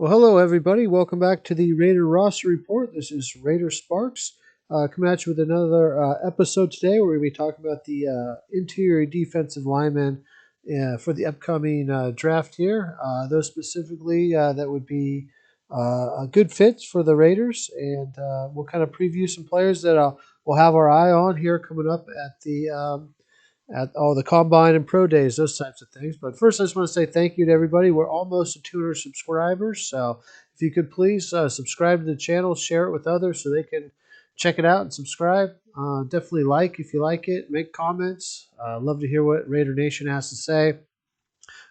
Well, hello everybody. Welcome back to the Raider roster report. This is Raider Sparks coming at you with another episode today. Where we're going to be talking about the interior defensive linemen for the upcoming draft here. Those specifically that would be a good fits for the Raiders, and we'll kind of preview some players that we'll have our eye on here coming up at all the combine and pro days, those types of things. But first, I just want to say thank you to everybody. We're almost at 200 subscribers, so if you could please subscribe to the channel, share it with others so they can check it out and subscribe. Definitely like if you like it, make comments. Love to hear what Raider Nation has to say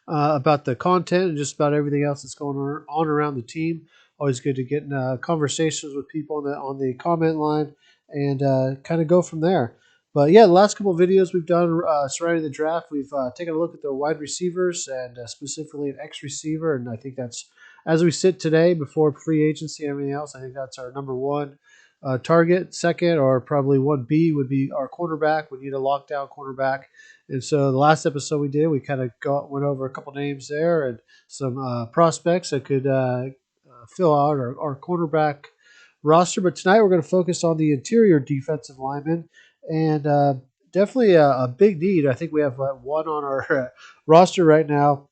about the content and just about everything else that's going on around the team. Always good to get in conversations with people on the comment line and kind of go from there. But yeah, the last couple of videos we've done surrounding the draft, we've taken a look at the wide receivers and specifically an X receiver. And I think that's, as we sit today before free agency and everything else, I think that's our number one target. Second, or probably 1B, would be our cornerback. We need a lockdown cornerback. And so the last episode we did, we kind of went over a couple names there and some prospects that could fill out our cornerback roster. But tonight we're going to focus on the interior defensive linemen and definitely a big need. I think we have one on our roster right now.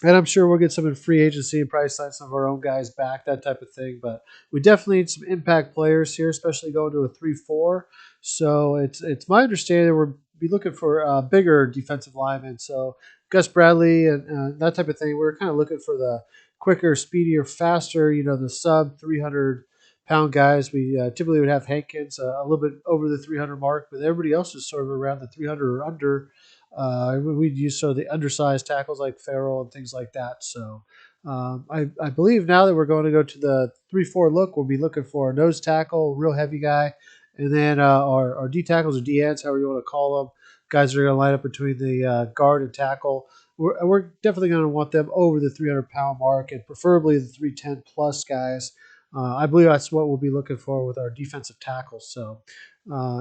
And I'm sure we'll get some in free agency and probably sign some of our own guys back, that type of thing. But we definitely need some impact players here, especially going to a 3-4. So it's my understanding that we'll be looking for bigger defensive linemen. So Gus Bradley and that type of thing. We're kind of looking for the quicker, speedier, faster, the sub 300-pound guys. We typically would have Hankins a little bit over the 300 mark, but everybody else is sort of around the 300 or under. We'd use sort of the undersized tackles like Farrel and things like that. So I believe now that we're going to go to the 3-4 look, we'll be looking for a nose tackle, real heavy guy, and then our D tackles or D ends, however you want to call them, guys that are going to line up between the guard and tackle. We're definitely going to want them over the 300-pound mark and preferably the 310 plus guys. I believe that's what we'll be looking for with our defensive tackles. So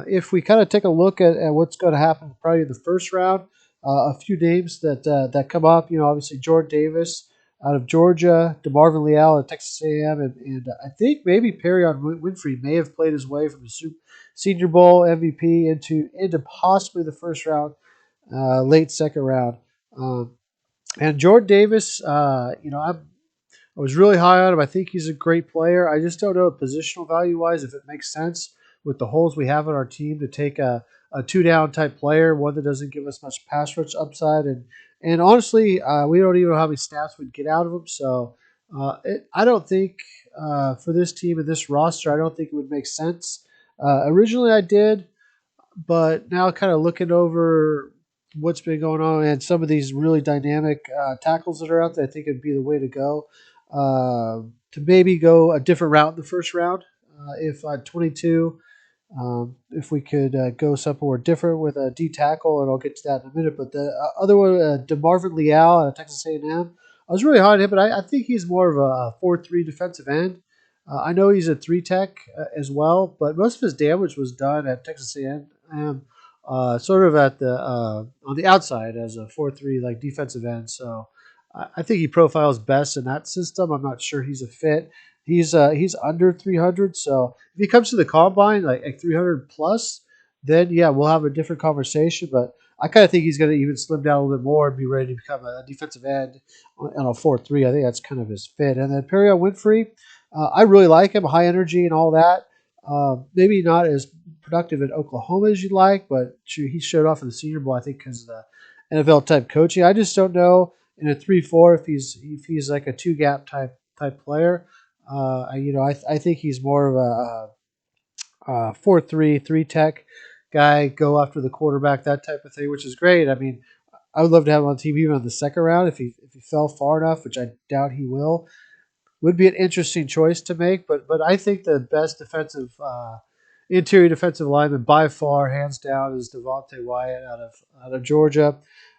if we kind of take a look at what's going to happen probably in the first round, a few names that come up, obviously Jordan Davis out of Georgia, DeMarvin Leal at Texas A&M, and I think maybe Perrion Winfrey may have played his way from the Senior Bowl MVP into possibly the first round, late second round. And Jordan Davis, I was really high on him. I think he's a great player. I just don't know positional value wise if it makes sense with the holes we have on our team to take a two down type player, one that doesn't give us much pass rush upside. And honestly, we don't even know how many snaps we'd get out of him. So I don't think for this team and this roster, I don't think it would make sense. Originally, I did, but now kind of looking over what's been going on and some of these really dynamic tackles that are out there, I think it'd be the way to go. To maybe go a different route in the first round. If 22, if we could go somewhere different with a D tackle, and I'll get to that in a minute. But the other one, DeMarvin Leal at Texas A&M, I was really high on him, but I think he's more of a 4-3 defensive end. I know he's a 3 tech as well, but most of his damage was done at Texas A&M, sort of at the on the outside as a 4-3 like defensive end. So I think he profiles best in that system. I'm not sure he's a fit. He's under 300, so if he comes to the combine like 300 plus, then yeah, we'll have a different conversation. But I kind of think he's going to even slim down a little bit more and be ready to become a defensive end on a 4-3. I think that's kind of his fit. And then Perrion Winfrey, I really like him, high energy and all that. Maybe not as productive in Oklahoma as you'd like, but he showed off in the Senior Bowl, I think, because of the NFL type coaching. I just don't know in a 3-4 if he's like a two gap type player. I think he's more of a 4-3 tech guy. Go after the quarterback, that type of thing, which is great. I mean, I would love to have him on TV even in the second round if he fell far enough, which I doubt he will. Would be an interesting choice to make, but I think the best defensive interior defensive lineman by far, hands down, is Devonta Wyatt out of Georgia.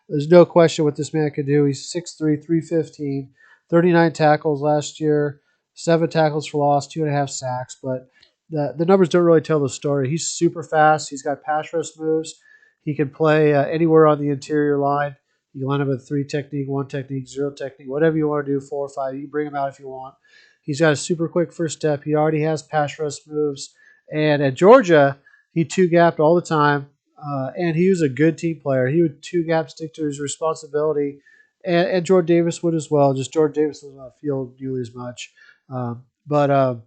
There's no question what this man can do. He's 6'3", 315, 39 tackles last year, 7 tackles for loss, 2.5 sacks. But the numbers don't really tell the story. He's super fast. He's got pass rush moves. He can play anywhere on the interior line. You can line him with 3 technique, 1 technique, 0 technique, whatever you want to do, 4 or 5. You can bring him out if you want. He's got a super quick first step. He already has pass rush moves. And at Georgia, he two-gapped all the time. And he was a good team player. He would two-gap, stick to his responsibility. And Jordan Davis would as well. Just Jordan Davis doesn't on the field nearly as much. But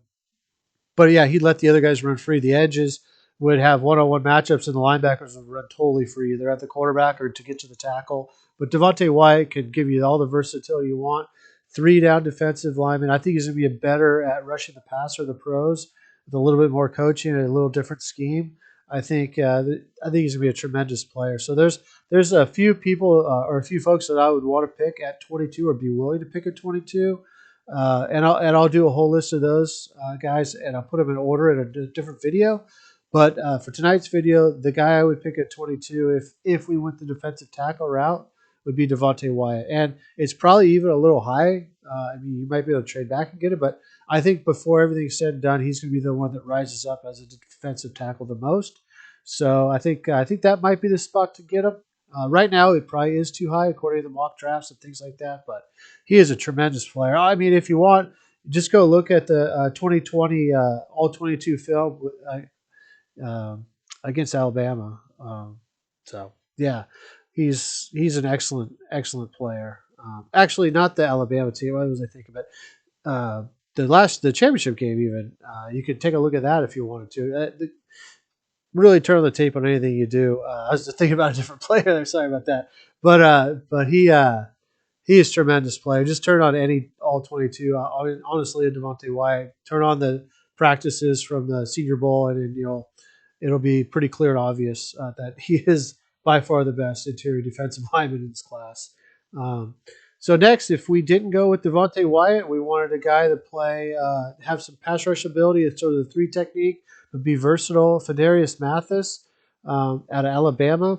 yeah, he'd let the other guys run free. The edges would have one-on-one matchups, and the linebackers would run totally free, either at the quarterback or to get to the tackle. But Devonta Wyatt could give you all the versatility you want. 3 down defensive lineman. I think he's going to be better at rushing the passer, the pros, with a little bit more coaching and a little different scheme. I think he's going to be a tremendous player. So there's a few people or a few folks that I would want to pick at 22 or be willing to pick at 22. And I'll do a whole list of those guys, and I'll put them in order in a different video. But for tonight's video, the guy I would pick at 22, if we went the defensive tackle route, would be Devonta Wyatt, and it's probably even a little high. I mean, you might be able to trade back and get it, but I think before everything's said and done, he's going to be the one that rises up as a defensive tackle the most. So I think that might be the spot to get him. Right now, it probably is too high according to the mock drafts and things like that, but he is a tremendous player. I mean, if you want, just go look at the 2020 All 22 film against Alabama. So yeah, he's an excellent player. Actually, not the Alabama team. What was I thinking about? The championship game. Even you could take a look at that if you wanted to. Really turn on the tape on anything you do. I was just thinking about a different player there. Sorry about that. But he is a tremendous player. Just turn on any All 22. Honestly, Devonta Wyatt. Turn on the practices from the Senior Bowl, and it'll be pretty clear and obvious that he is by far the best interior defensive lineman in this class. So next, if we didn't go with Devonta Wyatt, we wanted a guy to play, have some pass rush ability. It's sort of the 3 technique, but be versatile. Fletcher Mathis out of Alabama.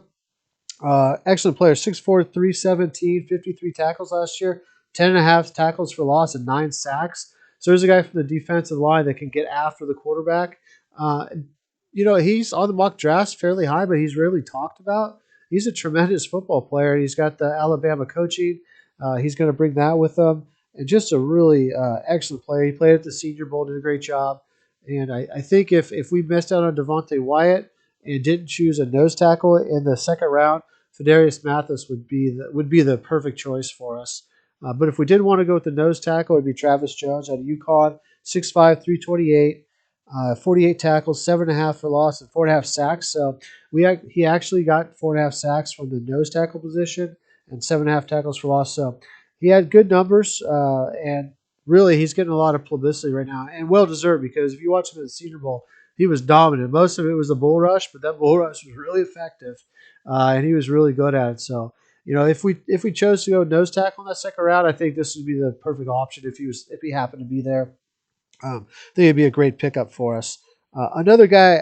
Excellent player, 6'4", 317, 53 tackles last year, 10.5 tackles for loss, and 9 sacks. So there's a guy from the defensive line that can get after the quarterback. He's on the mock drafts fairly high, but he's rarely talked about. He's a tremendous football player. He's got the Alabama coaching. He's going to bring that with him. And just a really excellent player. He played at the Senior Bowl, did a great job. And I think if we missed out on Devonta Wyatt and didn't choose a nose tackle in the second round, Fletcher Mathis would be the perfect choice for us. But if we did want to go with the nose tackle, it would be Travis Jones out of UConn, 6'5", 328, 48 tackles, 7.5 for loss, and 4.5 sacks. So he actually got 4.5 sacks from the nose tackle position and 7.5 tackles for loss. So he had good numbers, and really he's getting a lot of publicity right now, and well deserved, because if you watch him at the Senior Bowl, he was dominant. Most of it was the bull rush, but that bull rush was really effective, and he was really good at it. So if we chose to go nose tackle in that second round, I think this would be the perfect option if he happened to be there. I think it'd be a great pickup for us. Another guy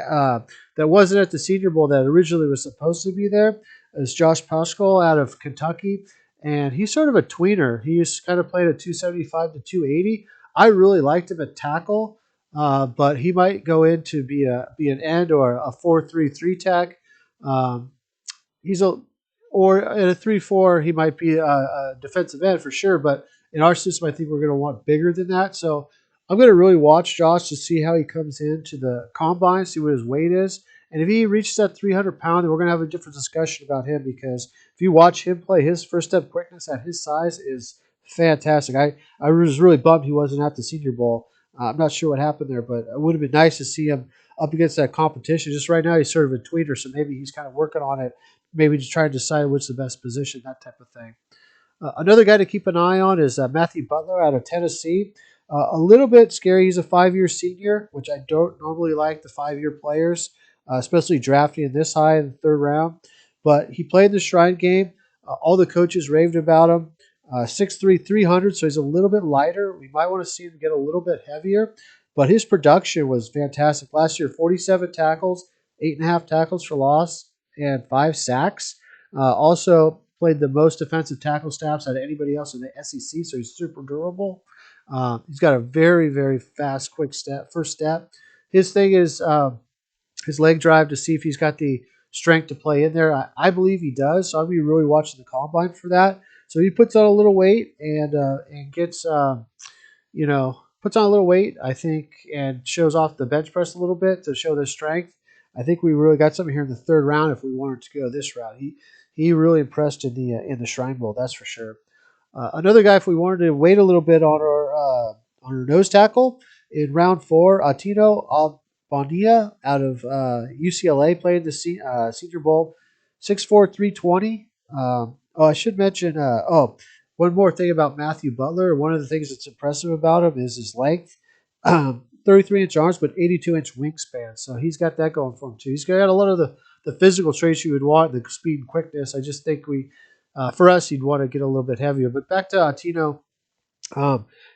that wasn't at the Senior Bowl that originally was supposed to be there is Josh Paschal out of Kentucky, and he's sort of a tweener. He's kind of played at 275 to 280. I really liked him at tackle, but he might go in to be an end or a 4-3-3 tack. He's a or at a 3-4, he might be a defensive end for sure. But in our system, I think we're going to want bigger than that. So I'm going to really watch Josh to see how he comes into the combine, see what his weight is. And if he reaches that 300 pound, then we're going to have a different discussion about him, because if you watch him play, his first step quickness at his size is fantastic. I was really bummed he wasn't at the Senior Bowl. I'm not sure what happened there, but it would have been nice to see him up against that competition. Just right now, he's sort of a tweener, so maybe he's kind of working on it, maybe just trying to decide which is the best position, that type of thing. Another guy to keep an eye on is Matthew Butler out of Tennessee. A little bit scary. He's a 5-year senior, which I don't normally like, the 5-year players, especially drafting this high in the third round. But he played the Shrine game. All the coaches raved about him. 6'3", 300, so he's a little bit lighter. We might want to see him get a little bit heavier. But his production was fantastic. Last year, 47 tackles, 8.5 tackles for loss, and 5 sacks. Also played the most defensive tackle snaps out of anybody else in the SEC, so he's super durable. He's got a very, very fast, quick first step. His thing is his leg drive, to see if he's got the strength to play in there. I believe he does, so I'll be really watching the combine for that. So he puts on a little weight and gets puts on a little weight, I think, and shows off the bench press a little bit to show their strength. I think we really got something here in the third round if we wanted to go this route. He really impressed in the Shrine Bowl, that's for sure. Another guy, if we wanted to wait a little bit on our nose tackle in round four, Tino Albandia out of UCLA played the Senior Bowl, 6'4", 320. I should mention. One more thing about Matthew Butler. One of the things that's impressive about him is his length. 33-inch arms, but 82-inch wingspan. So he's got that going for him too. He's got a lot of the physical traits you would want, the speed and quickness. I just think for us, he'd want to get a little bit heavier. But back to Tino.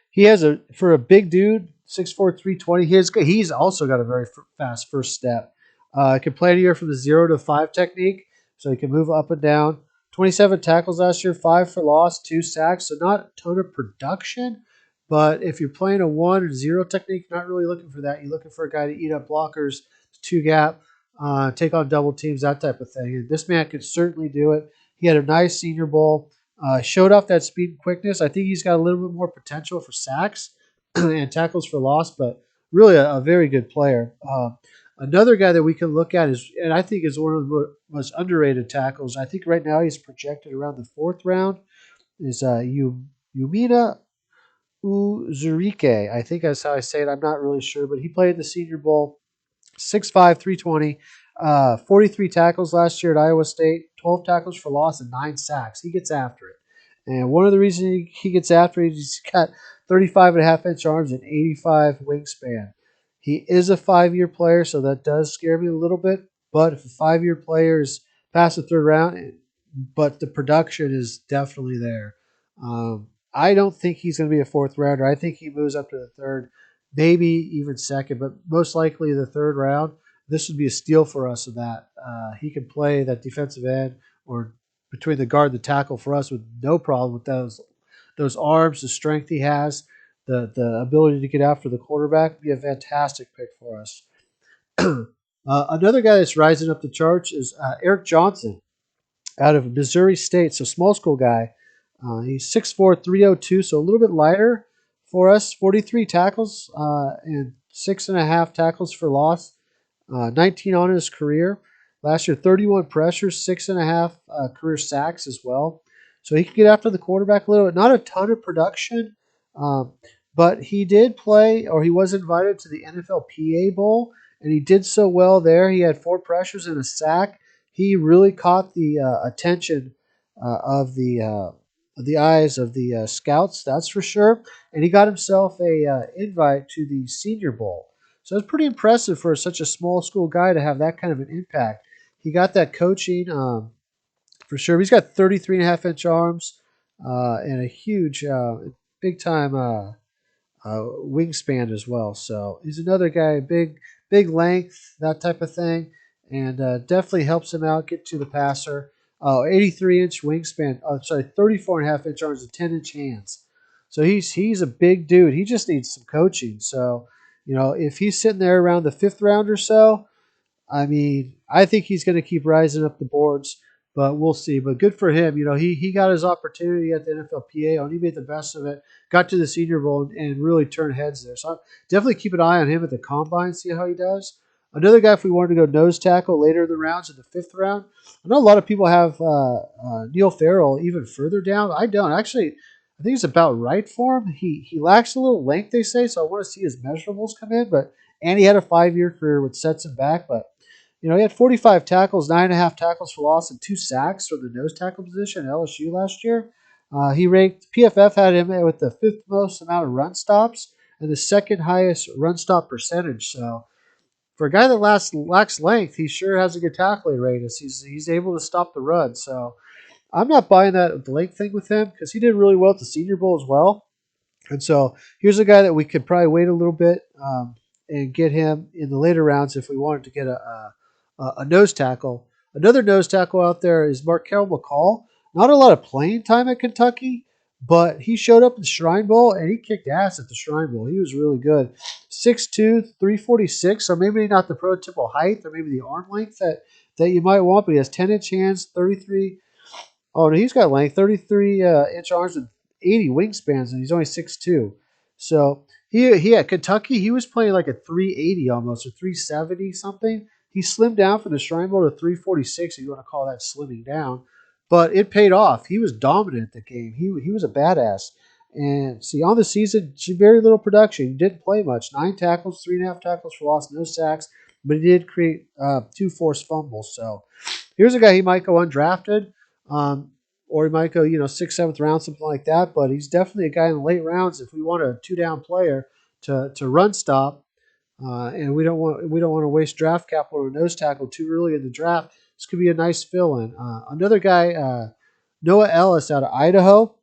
He has for a big dude, 6'4", 320. He's also got a very fast first step. Can play anywhere from the 0 to 5 technique, so he can move up and down. 27 tackles last year, 5 for loss, 2 sacks. So not a ton of production, but if you're playing a 1 or 0 technique, not really looking for that. You're looking for a guy to eat up blockers, 2 gap, take on double teams, that type of thing. And this man could certainly do it. He had a nice Senior Bowl. Showed off that speed and quickness. I think he's got a little bit more potential for sacks and tackles for loss, but really a very good player. Another guy that we can look at and I think is one of the most underrated tackles. I think right now he's projected around the 4th round. Is Yumina Zurich. I think that's how I say it. I'm not really sure, but he played the Senior Bowl. 6'5", 320, 43 tackles last year at Iowa State, 12 tackles for loss, and 9 sacks. He gets after it. And one of the reasons he gets after it is he's got 35.5-inch arms and 85 wingspan. He is a 5-year player, so that does scare me a little bit. But if a 5-year player is past the 3rd round, but the production is definitely there. I don't think he's going to be a 4th rounder. I think he moves up to the 3rd, maybe even 2nd, but most likely the 3rd round. This would be a steal for us of that. He can play that defensive end or between the guard and the tackle for us with no problem with those arms, the strength he has, the ability to get after the quarterback would be a fantastic pick for us. Another guy that's rising up the charts is Eric Johnson out of Missouri State, so small school guy. He's 6'4", 302, so a little bit lighter for us. 43 tackles and 6.5 tackles for loss. 19 on his career. Last year, 31 pressures, 6.5 career sacks as well. So he can get after the quarterback a little bit. Not a ton of production, but he did play, or he was invited to the NFL PA Bowl, and he did so well there. He had 4 pressures and a sack. He really caught the attention of the eyes of the scouts, that's for sure. And he got himself a invite to the Senior Bowl. So it's pretty impressive for such a small school guy to have that kind of an impact. He got that coaching for sure. He's got 33.5-inch arms and a huge, big-time wingspan as well. So he's another guy, big length, that type of thing, and definitely helps him out get to the passer. 83-inch wingspan. 34.5-inch arms and 10-inch hands. So he's a big dude. He just needs some coaching. So, if he's sitting there around the 5th round or so, I mean, I think he's going to keep rising up the boards, but we'll see. But good for him. He got his opportunity at the NFLPA, and he made the best of it. Got to the Senior Bowl and really turned heads there. So definitely keep an eye on him at the Combine, see how he does. Another guy, if we wanted to go nose tackle later in the rounds, in the 5th round, I know a lot of people have Neil Farrell even further down. I don't. Actually, I think it's about right for him. He lacks a little length, they say, so I want to see his measurables come in. And he had a 5-year career, which sets him back. But, he had 45 tackles, 9.5 tackles for loss, and 2 sacks from the nose tackle position at LSU last year. He ranked, PFF had him with the 5th most amount of run stops and the 2nd highest run stop percentage. So, for a guy that lacks length, he sure has a good tackling rate. He's able to stop the run. So I'm not buying that length thing with him because he did really well at the Senior Bowl as well. And so here's a guy that we could probably wait a little bit and get him in the later rounds if we wanted to get a nose tackle. Another nose tackle out there is McCall. Not a lot of playing time at Kentucky, but he showed up at the Shrine Bowl, and he kicked ass at the Shrine Bowl. He was really good. 6'2", 346, so maybe not the prototypical height or maybe the arm length that that you might want, but he has 10-inch hands, 33. Oh, no, he's got length, 33 inch arms and 80 wingspans, and he's only 6'2". So he at Kentucky, he was playing like a 380 almost, or 370 something. He slimmed down from the Shrine Bowl to 346, if you want to call that slimming down. But it paid off. He was dominant at the game. He was a badass. And see, on the season, very little production. He didn't play much. 9 tackles, 3.5 tackles for loss, no sacks. But he did create 2 forced fumbles. So here's a guy he might go undrafted, or he might go, 6th, 7th round, something like that. But he's definitely a guy in the late rounds if we want a 2-down player to run stop, and we don't want to waste draft capital or nose tackle too early in the draft. This could be a nice fill-in. Another guy, Noah Ellis out of Idaho.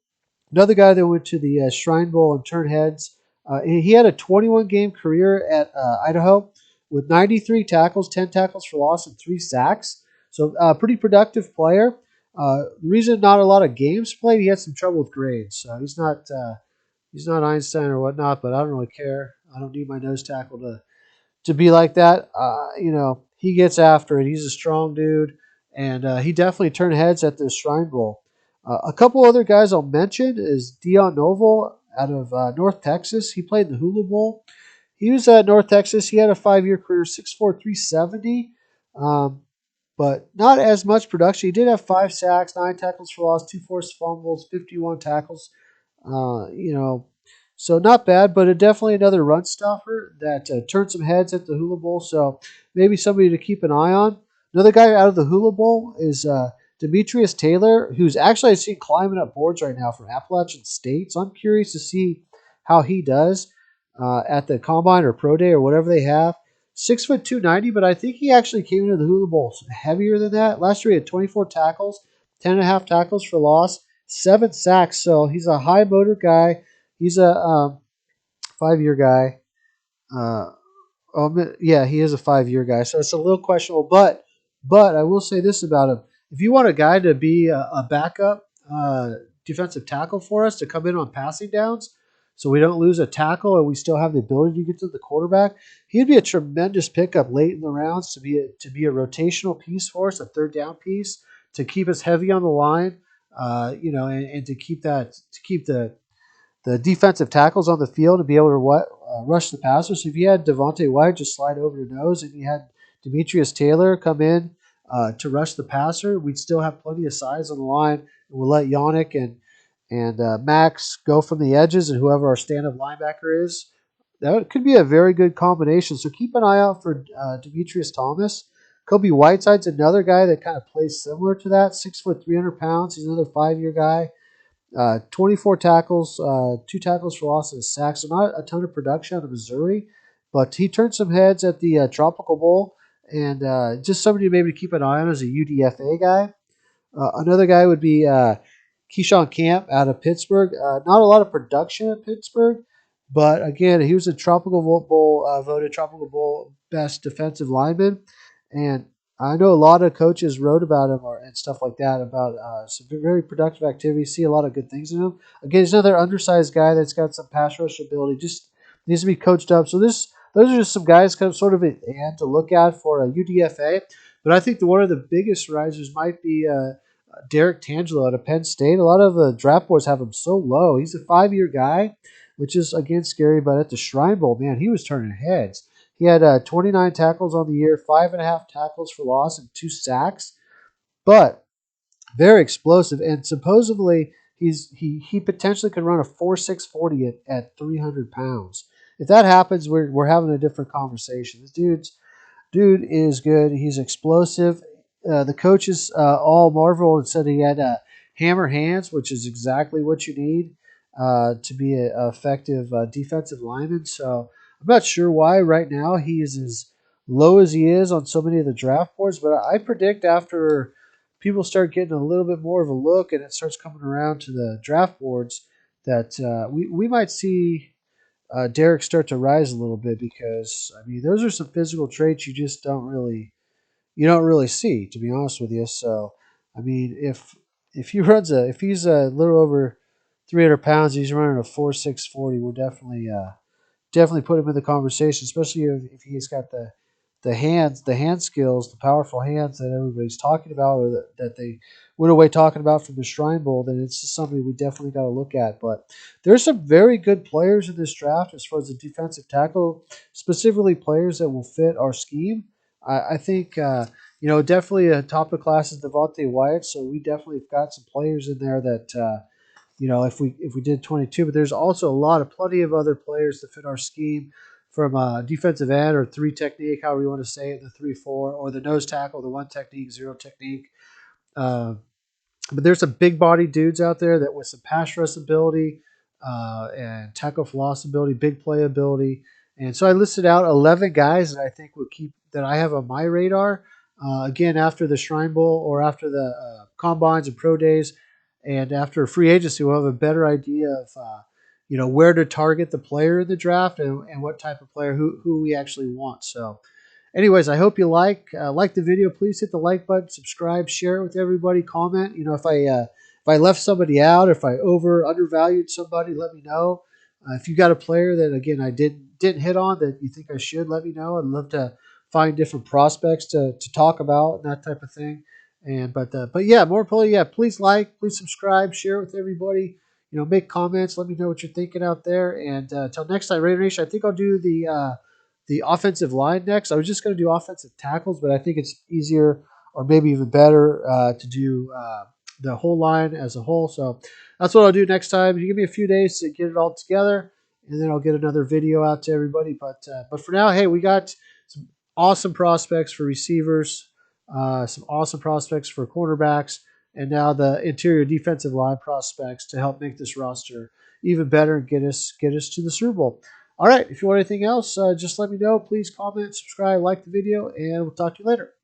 Another guy that went to the Shrine Bowl and turned heads. He had a 21-game career at Idaho with 93 tackles, 10 tackles for loss, and 3 sacks. So pretty productive player. The reason not a lot of games played, he had some trouble with grades. So he's not Einstein or whatnot, but I don't really care. I don't need my nose tackle to be like that. He gets after it. He's a strong dude, and he definitely turned heads at the Shrine Bowl. A couple other guys I'll mention is Dion Noble out of North Texas. He played in the Hula Bowl. He was at North Texas. He had a 5-year career, 6'4", 370, but not as much production. He did have 5 sacks, 9 tackles for loss, 2 forced fumbles, 51 tackles. Uh, you know, so not bad, but definitely another run stuffer that turned some heads at the Hula Bowl. So maybe somebody to keep an eye on. Another guy out of the Hula Bowl is Demetrius Taylor, who's actually I've seen climbing up boards right now from Appalachian State. So I'm curious to see how he does at the combine or pro day or whatever they have. 6'2", 290, but I think he actually came into the Hula Bowl heavier than that. Last year he had 24 tackles, 10.5 tackles for loss, 7 sacks. So he's a high motor guy. He's a 5-year guy. Uh, yeah, he is a 5-year guy, so it's a little questionable. But I will say this about him: if you want a guy to be a backup defensive tackle for us to come in on passing downs, so we don't lose a tackle and we still have the ability to get to the quarterback, he'd be a tremendous pickup late in the rounds to be a rotational piece for us, a third down piece to keep us heavy on the line, and to keep the defensive tackles on the field to be able to rush the passer. So if you had Devonta Wyatt just slide over to nose and you had Demetrius Taylor come in to rush the passer, we'd still have plenty of size on the line. And we'll let Yannick and Max go from the edges, and whoever our stand-up linebacker is. That could be a very good combination. So keep an eye out for Demetrius Thomas. Kobe Whiteside's another guy that kind of plays similar to that. 6', 300 pounds. He's another 5-year guy. 24 tackles, 2 tackles for loss and a sack. So not a ton of production out of Missouri, but he turned some heads at the Tropical Bowl, and just somebody maybe to keep an eye on as a UDFA guy. Another guy would be Keyshawn Camp out of Pittsburgh. Not a lot of production at Pittsburgh, but again, he was a Tropical Bowl voted Tropical Bowl best defensive lineman, and I know a lot of coaches wrote about him and stuff like that about some very productive activity. See a lot of good things in him. Again, he's another undersized guy that's got some pass rush ability. Just needs to be coached up. So those are just some guys kind of sort of at the end to look at for a UDFA. But I think one of the biggest risers might be Derrickangelo out of Penn State. A lot of the draft boards have him so low. He's a 5-year guy, which is again scary. But at the Shrine Bowl, man, he was turning heads. He had 29 tackles on the year, 5.5 tackles for loss, and 2 sacks. But very explosive, and supposedly he potentially could run a 4.6 40 at 300 pounds. If that happens, we're having a different conversation. This dude is good. He's explosive. The coaches all marveled and said he had hammer hands, which is exactly what you need to be an effective defensive lineman. So I'm not sure why right now he is as low as he is on so many of the draft boards, but I predict after people start getting a little bit more of a look and it starts coming around to the draft boards that we might see Derek start to rise a little bit, because I mean those are some physical traits you just don't really see, to be honest with you. So I mean if he's a little over 300 pounds, he's running a 4.6 40, we'll definitely put him in the conversation, especially if he's got the the hand skills, the powerful hands that everybody's talking about, or that they went away talking about from the Shrine Bowl, then it's just something we definitely got to look at. But there's some very good players in this draft as far as the defensive tackle, specifically players that will fit our scheme. I think definitely a top of class is Devonta Wyatt, so we definitely have got some players in there that if we did 22, but there's also plenty of other players that fit our scheme from defensive end or three technique, however you want to say it, the 3-4, or the nose tackle, the one technique, zero technique. Uh, but there's some big body dudes out there that with some pass rush ability and tackle for loss ability, big play ability. And so I listed out 11 guys that I think that I have on my radar. Again, after the Shrine Bowl or after the combines and pro days, and after free agency, we'll have a better idea of where to target the player in the draft and what type of player who we actually want. So anyways, I hope you like the video. Please hit the like button, subscribe, share it with everybody, comment. If I left somebody out, if I undervalued somebody, let me know. If you got a player that again I didn't hit on that you think I should, let me know. I'd love to find different prospects to talk about and that type of thing. But yeah, more importantly, yeah, please please subscribe, share it with everybody. Make comments. Let me know what you're thinking out there. And until next time, Raider Nation, I think I'll do the offensive line next. I was just going to do offensive tackles, but I think it's easier or maybe even better to do the whole line as a whole. So that's what I'll do next time. You give me a few days to get it all together, and then I'll get another video out to everybody. But for now, hey, we got some awesome prospects for receivers, some awesome prospects for cornerbacks, and now the interior defensive line prospects to help make this roster even better and get us to the Super Bowl. All right, if you want anything else, just let me know. Please comment, subscribe, like the video, and we'll talk to you later.